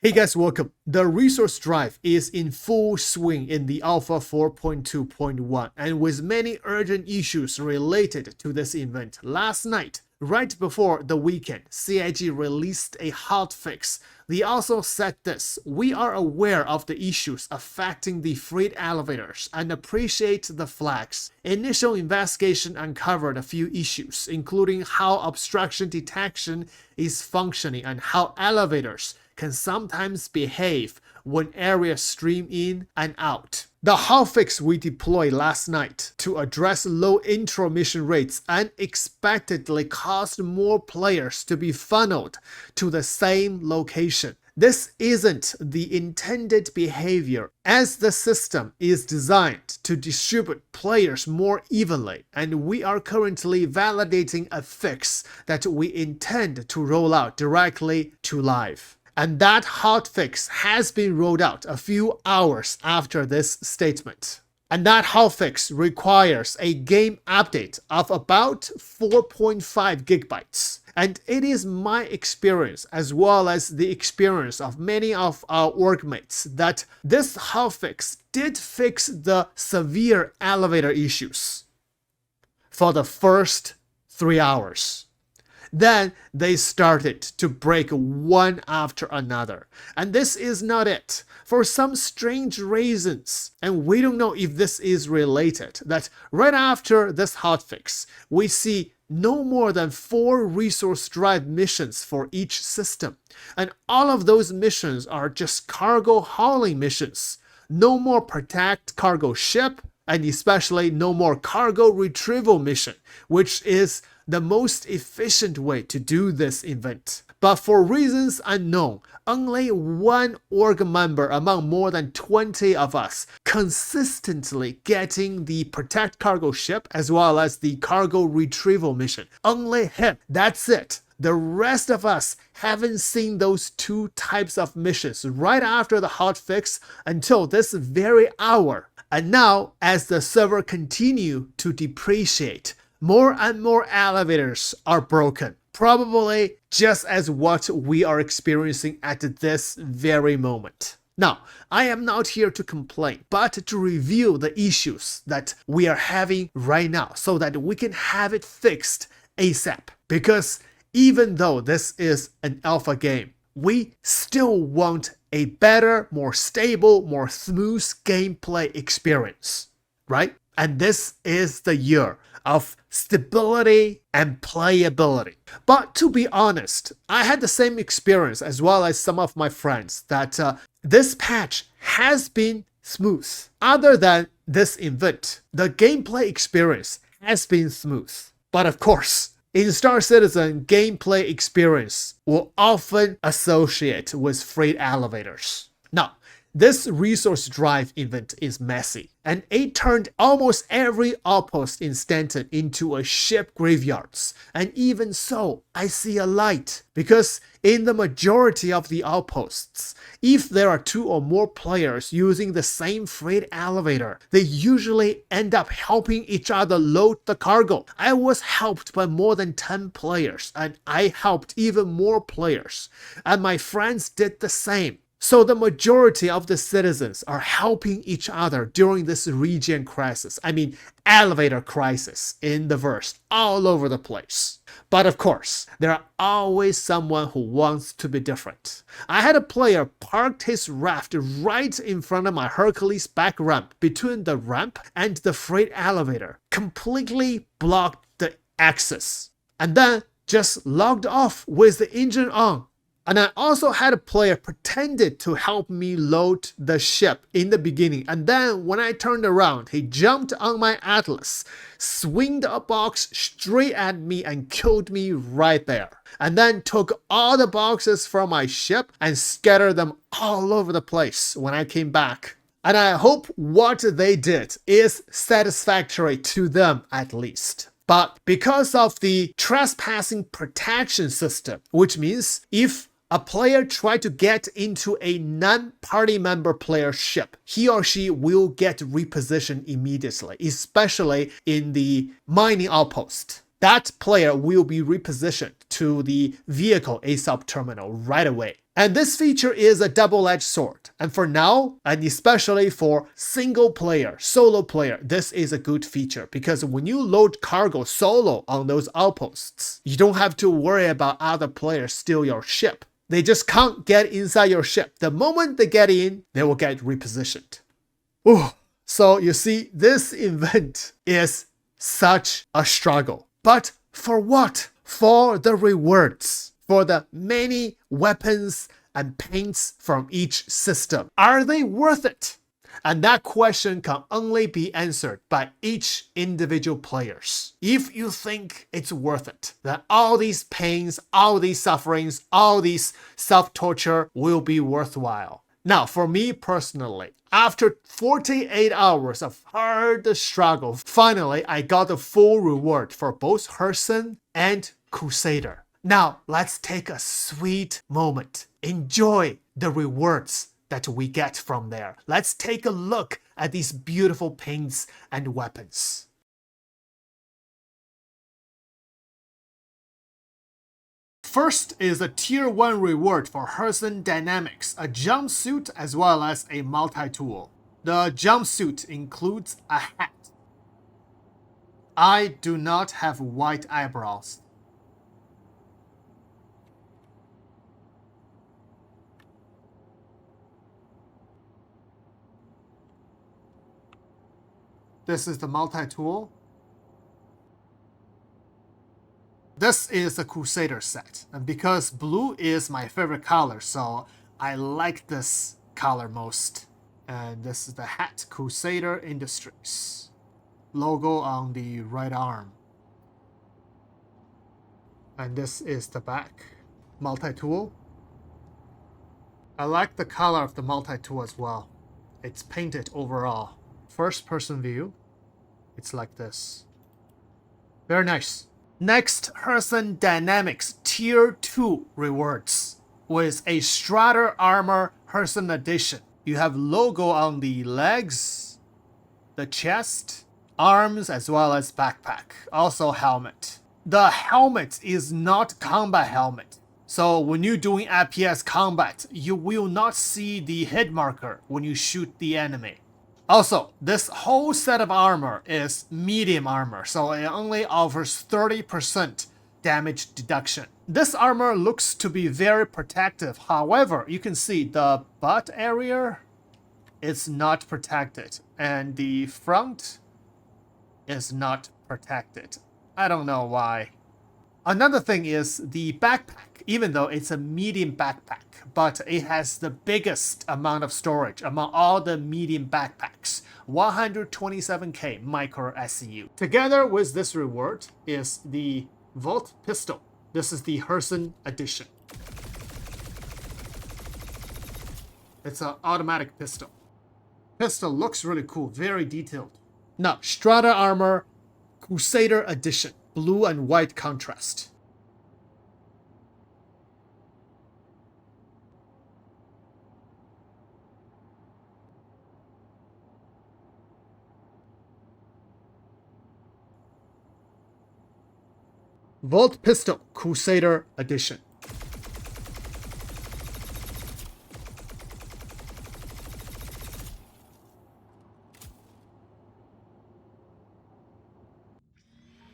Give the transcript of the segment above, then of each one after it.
Hey guys, welcome. The resource drive is in full swing in the Alpha 4.2.1 and with many urgent issues related to this event. Last night, right before the weekend, CIG released a hotfix. They also said this: "We are aware of the issues affecting the freight elevators and appreciate the flags. Initial investigation uncovered a few issues, including how obstruction detection is functioning and how elevators can sometimes behave when areas stream in and out." The hotfix we deployed last night to address low intromission rates unexpectedly caused more players to be funneled to the same location. This isn't the intended behavior, as the system is designed to distribute players more evenly, and we are currently validating a fix that we intend to roll out directly to live. And that hotfix has been rolled out a few hours after this statement. And that hotfix requires a game update of about 4.5 gigabytes. And it is my experience, as well as the experience of many of our workmates, that this hotfix did fix the severe elevator issues for the first 3 hours. Then they started to break one after another. And this is not it. For some strange reasons, and we don't know if this is related, that right after this hotfix, we see no more than 4 resource drive missions for each system. And all of those missions are just cargo hauling missions. No more protect cargo ship, and especially no more cargo retrieval mission, which is the most efficient way to do this event. But for reasons unknown, only one org member among more than 20 of us consistently getting the protect cargo ship as well as the cargo retrieval mission. Only him. That's it. The rest of us haven't seen those 2 types of missions right after the hotfix until this very hour. And now, as the server continue to depreciate, more and more elevators are broken, probably just as what we are experiencing at this very moment. Now, I am not here to complain, but to review the issues that we are having right now so that we can have it fixed ASAP. Because even though this is an alpha game, we still want a better, more stable, more smooth gameplay experience, right? And this is the year of stability and playability. But to be honest, I had the same experience as well as some of my friends that this patch has been smooth. Other than this event, the gameplay experience has been smooth. But of course, in Star Citizen, gameplay experience will often associate with freight elevators. Now, this resource drive event is messy, and it turned almost every outpost in Stanton into a ship graveyards. And even so, I see a light, because in the majority of the outposts, if there are 2 or more players using the same freight elevator, they usually end up helping each other load the cargo. I was helped by more than 10 players, and I helped even more players, and my friends did the same. So the majority of the citizens are helping each other during this regen crisis. I mean, elevator crisis in the verse, all over the place. But of course, there are always someone who wants to be different. I had a player parked his raft right in front of my Hercules back ramp, between the ramp and the freight elevator, completely blocked the access, and then just logged off with the engine on. And I also had a player pretended to help me load the ship in the beginning, and then when I turned around, he jumped on my Atlas, swinged a box straight at me and killed me right there, and then took all the boxes from my ship and scattered them all over the place when I came back. And I hope what they did is satisfactory to them at least. But because of the trespassing protection system, which means if a player tries to get into a non-party member player's ship, he or she will get repositioned immediately, especially in the mining outpost. That player will be repositioned to the vehicle ASAP terminal right away. And this feature is a double-edged sword. And for now, and especially for single player, solo player, this is a good feature because when you load cargo solo on those outposts, you don't have to worry about other players steal your ship. They just can't get inside your ship. The moment they get in, they will get repositioned. Ooh. So you see, this event is such a struggle. But for what? For the rewards. For the many weapons and paints from each system. Are they worth it? And that question can only be answered by each individual players. If you think it's worth it, then all these pains, all these sufferings, all these self-torture will be worthwhile. Now, for me personally, after 48 hours of hard struggle, finally I got the full reward for both Hurston and Crusader. Now, let's take a sweet moment. Enjoy the rewards that we get from there. Let's take a look at these beautiful paints and weapons. First is a tier 1 reward for Hurston Dynamics, a jumpsuit as well as a multi-tool. The jumpsuit includes a hat. I do not have white eyebrows. This is the multi-tool. This is the Crusader set. And because blue is my favorite color, so I like this color most. And this is the hat, Crusader Industries. Logo on the right arm. And this is the back. Multi-tool. I like the color of the multi-tool as well. It's painted overall. First person view, it's like this. Very nice. Next, Hurston Dynamics Tier 2 rewards with a Strider Armor Hurston Edition. You have logo on the legs, the chest, arms, as well as backpack. Also helmet. The helmet is not combat helmet. So when you're doing FPS combat, you will not see the hit marker when you shoot the enemy. Also, this whole set of armor is medium armor, so it only offers 30% damage deduction. This armor looks to be very protective. However, you can see the butt area is not protected, and the front is not protected. I don't know why. Another thing is the backpack, even though it's a medium backpack, but it has the biggest amount of storage among all the medium backpacks, 127k micro SCU. Together with this reward is the Volt Pistol. This is the Hurston edition. It's an automatic pistol. Pistol looks really cool, very detailed. Now, Strider Armor Crusader edition. Blue and white contrast. Volt Pistol Crusader Edition.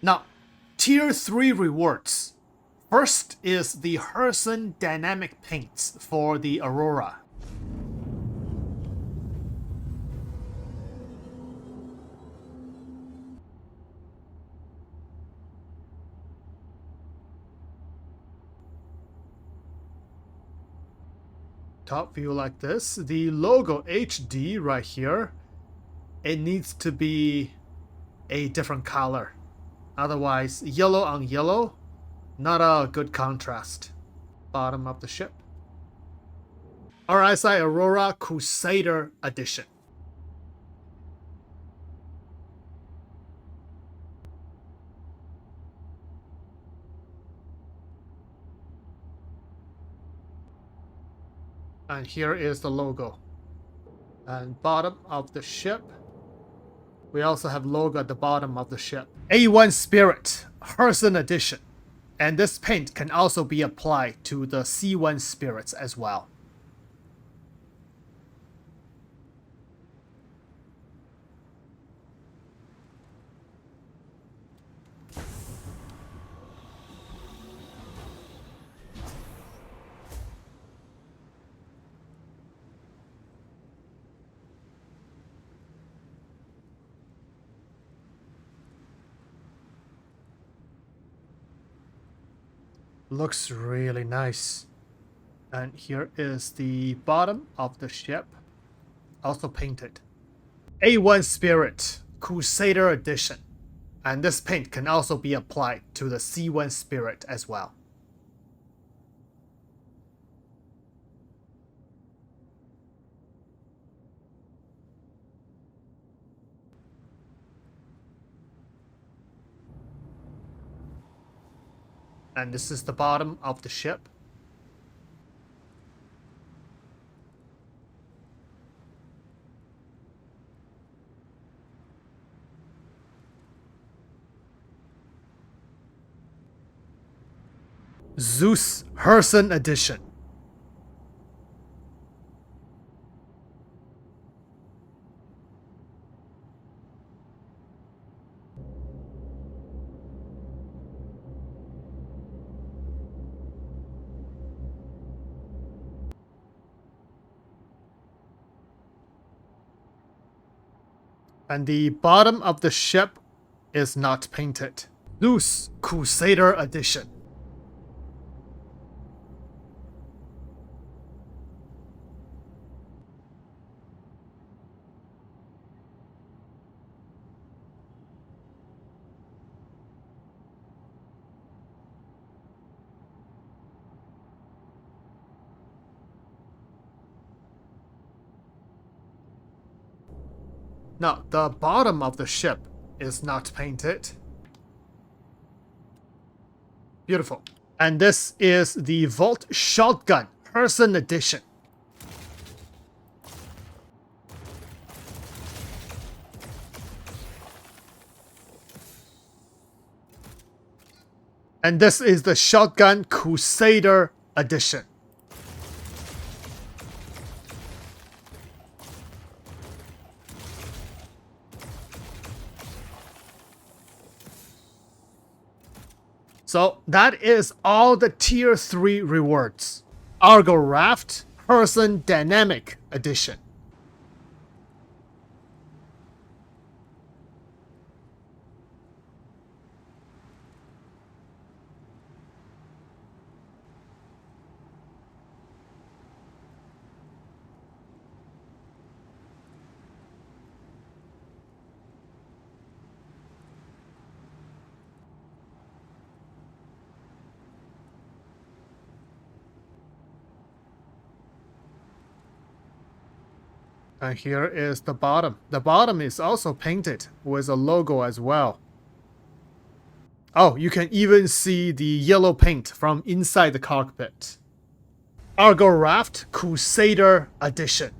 Now, Tier 3 rewards. First is the Hurston Dynamic Paints for the Aurora. Top view like this. The logo HD right here, it needs to be a different color. Otherwise, yellow on yellow, not a good contrast. Bottom of the ship. RSI Aurora Crusader Edition. And here is the logo. And bottom of the ship. We also have logo at the bottom of the ship. A1 Spirit Hurston Edition. And this paint can also be applied to the C1 spirits as well. Looks really nice. And here is the bottom of the ship, also painted. A1 Spirit, Crusader Edition. And this paint can also be applied to the C1 Spirit as well. And this is the bottom of the ship. Zeus Hurston Edition. And the bottom of the ship is not painted. Zeus Crusader Edition. Now, the bottom of the ship is not painted. Beautiful. And this is the Volt Shotgun Hurston Edition. And this is the Shotgun Crusader Edition. So that is all the Tier 3 rewards. Argo Raft Hurston Dynamic Edition. And here is the bottom. The bottom is also painted with a logo as well. Oh, you can even see the yellow paint from inside the cockpit. Argo Raft Crusader Edition.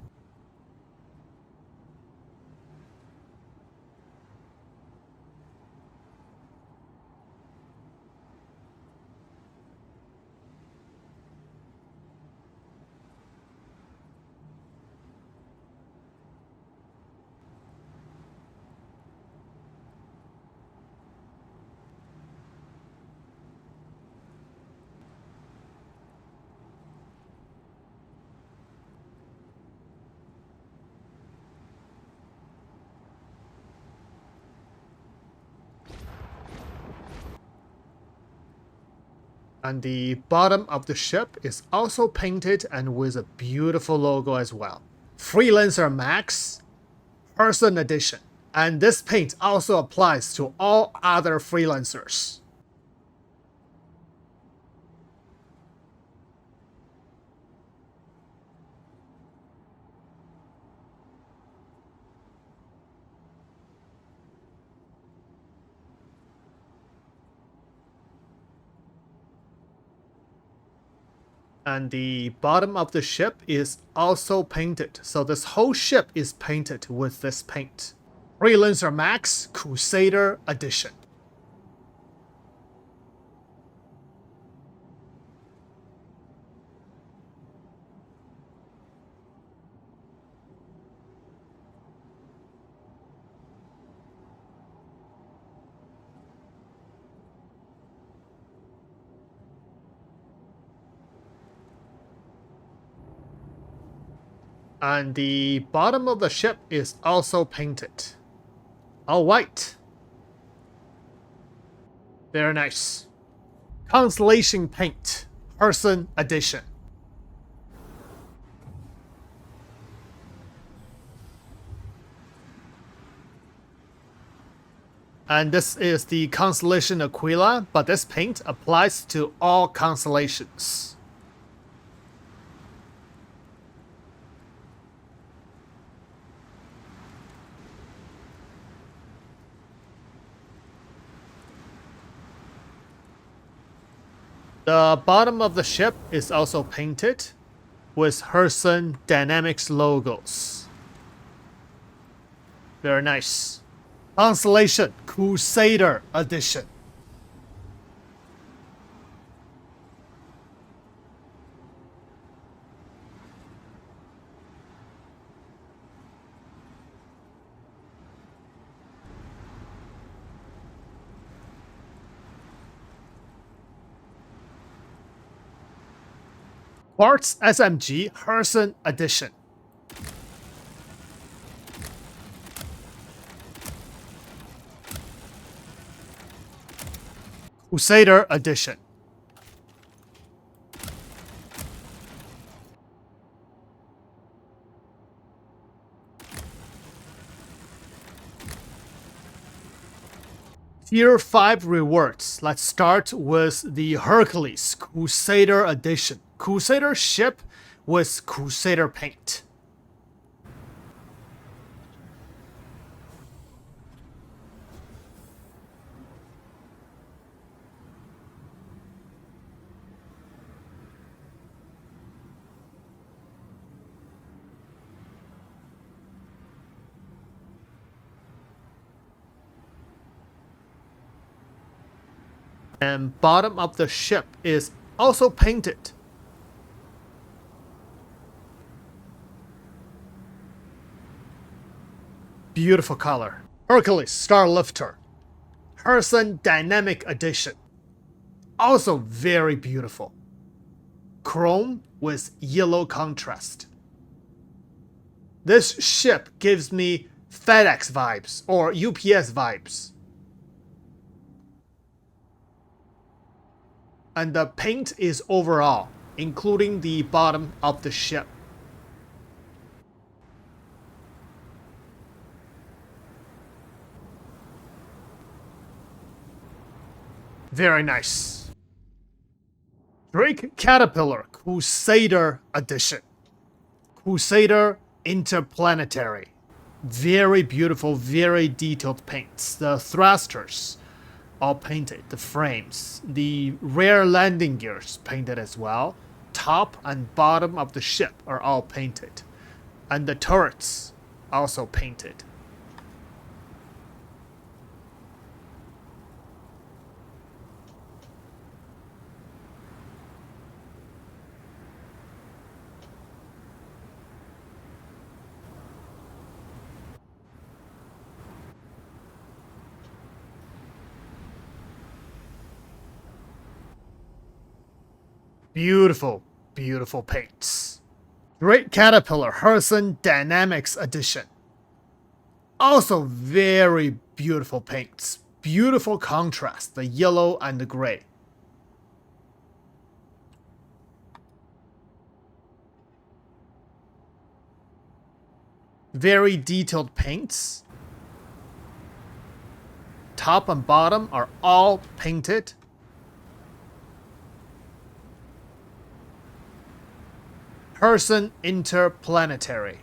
And the bottom of the ship is also painted and with a beautiful logo as well. Freelancer Max Hurston Edition. And this paint also applies to all other freelancers. And the bottom of the ship is also painted. So this whole ship is painted with this paint. Freelancer Max Crusader Edition. And the bottom of the ship is also painted. All white. Very nice. Constellation paint. Hurston edition. And this is the constellation Aquila, but this paint applies to all constellations. The bottom of the ship is also painted with Hurston Dynamics logos. Very nice. Constellation Crusader edition. Quartz SMG Hurston edition. Crusader edition. Tier 5 rewards. Let's start with the Hercules Crusader edition. Crusader ship with Crusader paint. And bottom of the ship is also painted. Beautiful color. Hercules Starlifter. Hurston Dynamic Edition. Also very beautiful. Chrome with yellow contrast. This ship gives me FedEx vibes or UPS vibes. And the paint is overall, including the bottom of the ship. Very nice. Drake Caterpillar Crusader Edition. Crusader Interplanetary. Very beautiful, very detailed paints. The thrusters all painted, the frames, the rear landing gears painted as well. Top and bottom of the ship are all painted. And the turrets also painted. Beautiful, beautiful paints. Great Caterpillar Hurston Dynamics Edition. Also very beautiful paints. Beautiful contrast, the yellow and the gray. Very detailed paints. Top and bottom are all painted. Hurston Interplanetary.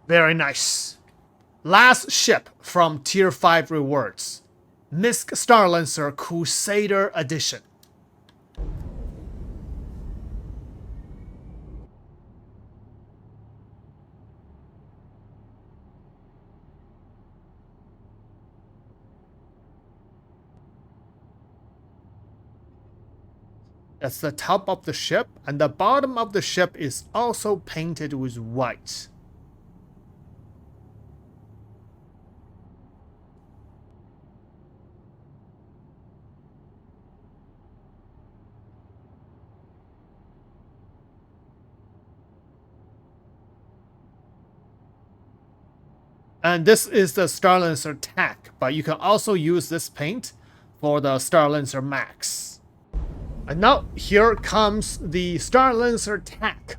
Very nice. Last ship from Tier 5 rewards. Misk Starlancer Crusader Edition. That's the top of the ship, and the bottom of the ship is also painted with white. And this is the Starlancer Tech, but you can also use this paint for the Starlancer Max. And now here comes the Starlancer Tech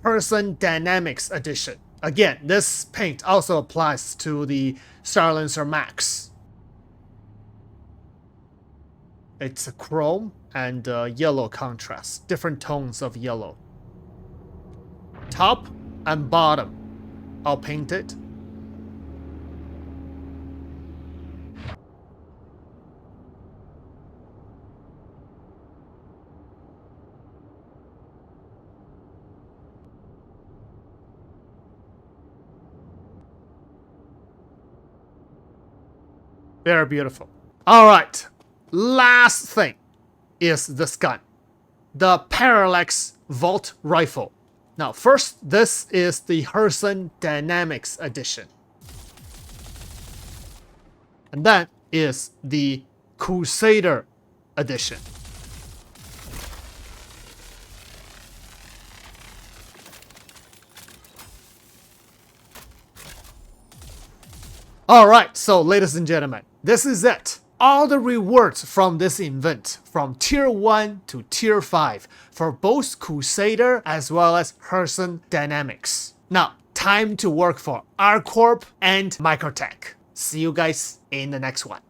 Hurston Dynamics Edition. Again, this paint also applies to the Starlancer Max. It's a chrome and yellow contrast, different tones of yellow. Top and bottom, I'll paint it. Very beautiful. Alright, last thing is this gun. The Parallax Vault Rifle. Now first, this is the Hurston Dynamics Edition. And that is the Crusader Edition. Alright, so ladies and gentlemen, this is it. All the rewards from this event, from Tier 1 to Tier 5, for both Crusader as well as Hurston Dynamics. Now, time to work for R Corp and Microtech. See you guys in the next one.